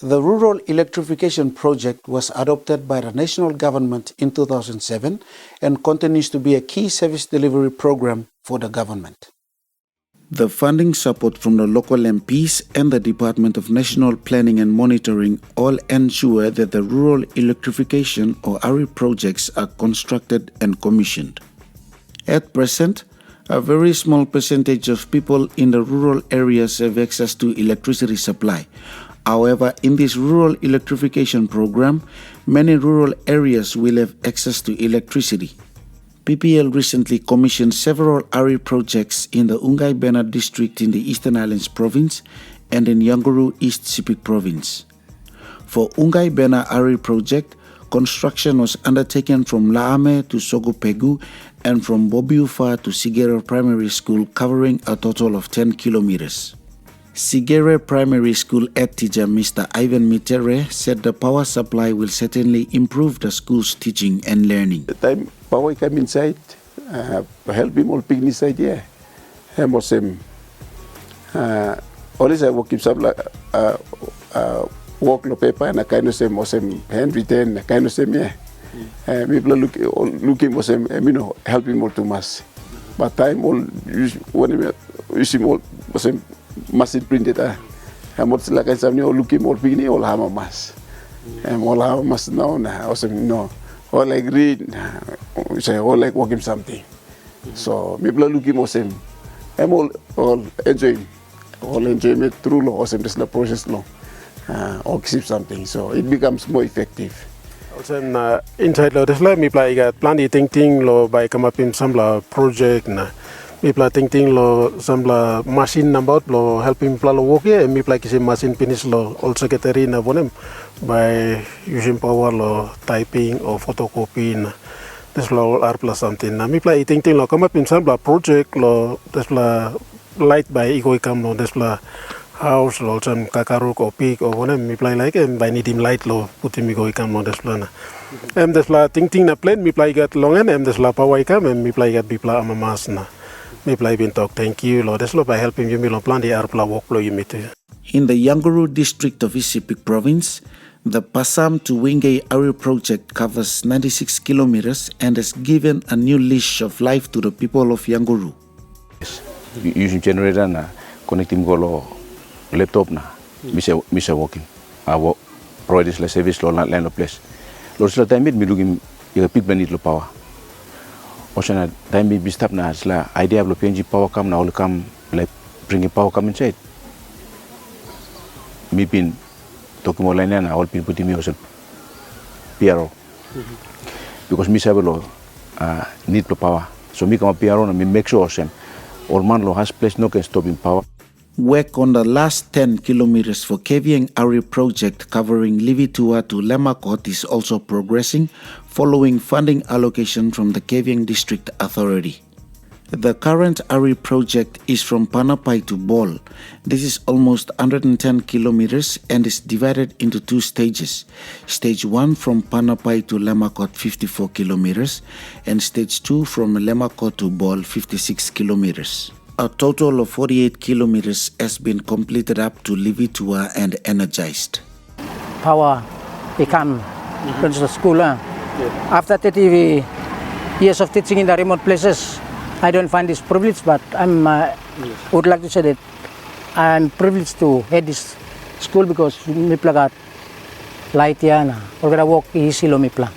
The Rural Electrification Project was adopted by the national government in 2007 and continues to be a key service delivery program for the government. The funding support from the local MPs and the Department of National Planning and Monitoring all ensure that the rural electrification or RE projects are constructed and commissioned. At present, a very small percentage of people in the rural areas have access to electricity supply. However, in this rural electrification program, many rural areas will have access to electricity. PPL recently commissioned several RE projects in the Ungai Bena district in the Eastern Highlands province and in Yanguru East Sepik province. For Ungai Bena RE project, construction was undertaken from Laame to Sogopegu and from Bobiufa to Sigero Primary School, covering a total of 10 kilometers. Sigere Primary School head teacher Mr. Ivan Mitere said the power supply will certainly improve the school's teaching and learning. The time power came inside, help him all picnic side here. He was always I work himself like work no paper and I kind of same was handwritten kind of same yeah. People looking was help him all too much. But time all when you see all was machine printed and what's like I said looking more picnic all have a mass. And all have a mass now no. All like read, say all like working something. So people are looking more same. I'm all enjoying it through law or this the process law. Or keep something, so it becomes more effective. Also, inside law, this like me play plan thinking law by come up in some project na. Me play thinking law some machine about law helping plan work here. Me play kisi machine finish law also get na bonem by using power law typing or photocopy na. This law R plus something. Na me play thinking law come up in some project law this light by ego come law this house or some kakaruk or pig or whatever me play like by need him light law put him go come on this plan. This thinking na plane me play get long and this power come and me play get bipla amamas na. Me play been talk thank you Lord. This by helping you me plan the airpla work flow you meet. In the Yanguru district of Easipay province, the Pasam to Wingay RE project covers 96 kilometers and has given a new leash of life to the people of Yanguru. Using generator na connecting go laptop na misa working abo provide la service lo land of place lo sila time mi lugim ya pick benit lo power osana time mi stop na sila idea lo PNG Power come na all come like bring power come inside mi pin tokumo line na all pin put mi osel PRO because mi sabelo need lo power so mi come PRO na mi make sure sem all man lo has place no can stop in power. Work on the last 10 kilometers for Kevieng RE project covering Livitua to Lemakot is also progressing following funding allocation from the Kevieng District Authority. The current RE project is from Panapai to Bol. This is almost 110 kilometers and is divided into two stages. Stage 1 from Panapai to Lemakot 54 kilometers and stage 2 from Lemakot to Bol 56 kilometers. A total of 48 kilometers has been completed up to Livitua and energized. Power become to the school. After 30 years of teaching in the remote places, I don't find this privilege, but would like to say that I'm privileged to head this school because mipla got light yana. We're gonna walk easy lo mipla.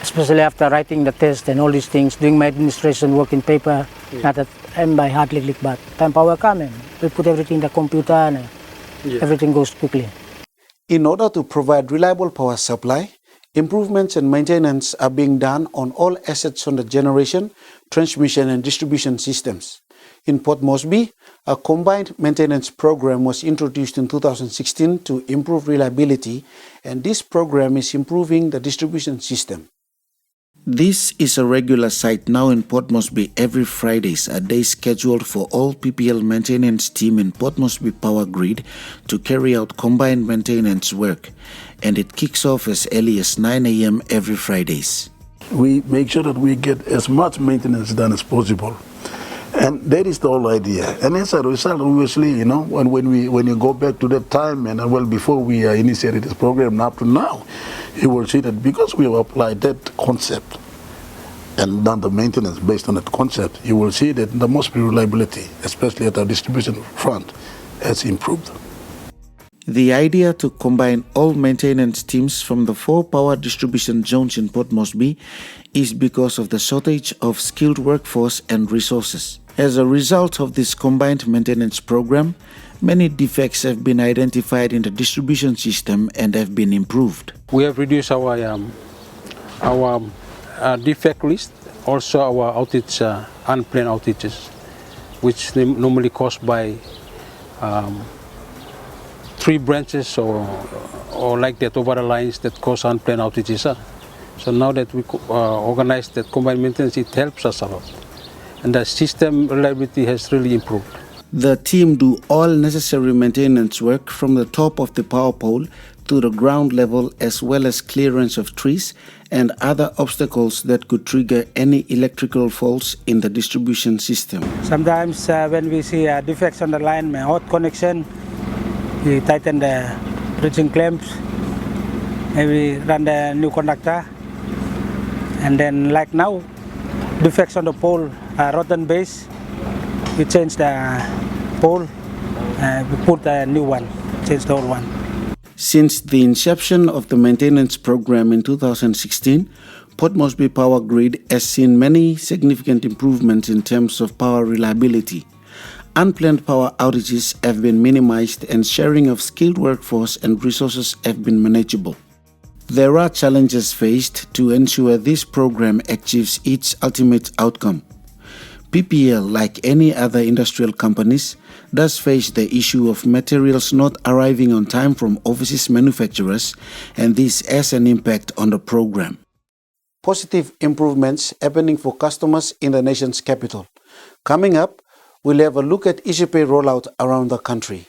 Especially after writing the test and all these things, doing my administration work in paper, not that I'm by hard lick, but time power coming. We put everything in the computer and everything goes quickly. In order to provide reliable power supply, improvements and maintenance are being done on all assets on the generation, transmission and distribution systems. In Port Moresby, a combined maintenance program was introduced in 2016 to improve reliability, and this program is improving the distribution system. This is a regular sight now in Port Moresby every Fridays, a day scheduled for all PPL maintenance team in Port Moresby Power Grid to carry out combined maintenance work, and it kicks off as early as 9 a.m. every Fridays. We make sure that we get as much maintenance done as possible. And that is the whole idea. And as a result, obviously, you know, when you go back to that time and well before we initiated this program up to now, you will see that because we have applied that concept and done the maintenance based on that concept, you will see that the most reliability, especially at our distribution front, has improved. The idea to combine all maintenance teams from the 4 power distribution zones in Port Moresby is because of the shortage of skilled workforce and resources. As a result of this combined maintenance program, many defects have been identified in the distribution system and have been improved. We have reduced our defect list, also our outage, unplanned outages, which normally caused by 3 branches or like that over the lines that cause unplanned outages. So now that we organize that combined maintenance, it helps us a lot. And the system reliability has really improved. The team do all necessary maintenance work from the top of the power pole to the ground level, as well as clearance of trees and other obstacles that could trigger any electrical faults in the distribution system. Sometimes when we see defects on the line, hot connection, we tighten the bridging clamps, maybe run the new conductor, and then like now, defects on the pole, rotten base, we change the pole, we put a new one, change the old one. Since the inception of the maintenance program in 2016, Port Moresby Power Grid has seen many significant improvements in terms of power reliability. Unplanned power outages have been minimized and sharing of skilled workforce and resources have been manageable. There are challenges faced to ensure this program achieves its ultimate outcome. PPL, like any other industrial companies, does face the issue of materials not arriving on time from overseas manufacturers, and this has an impact on the program. Positive improvements happening for customers in the nation's capital. Coming up, we'll have a look at Easipay rollout around the country.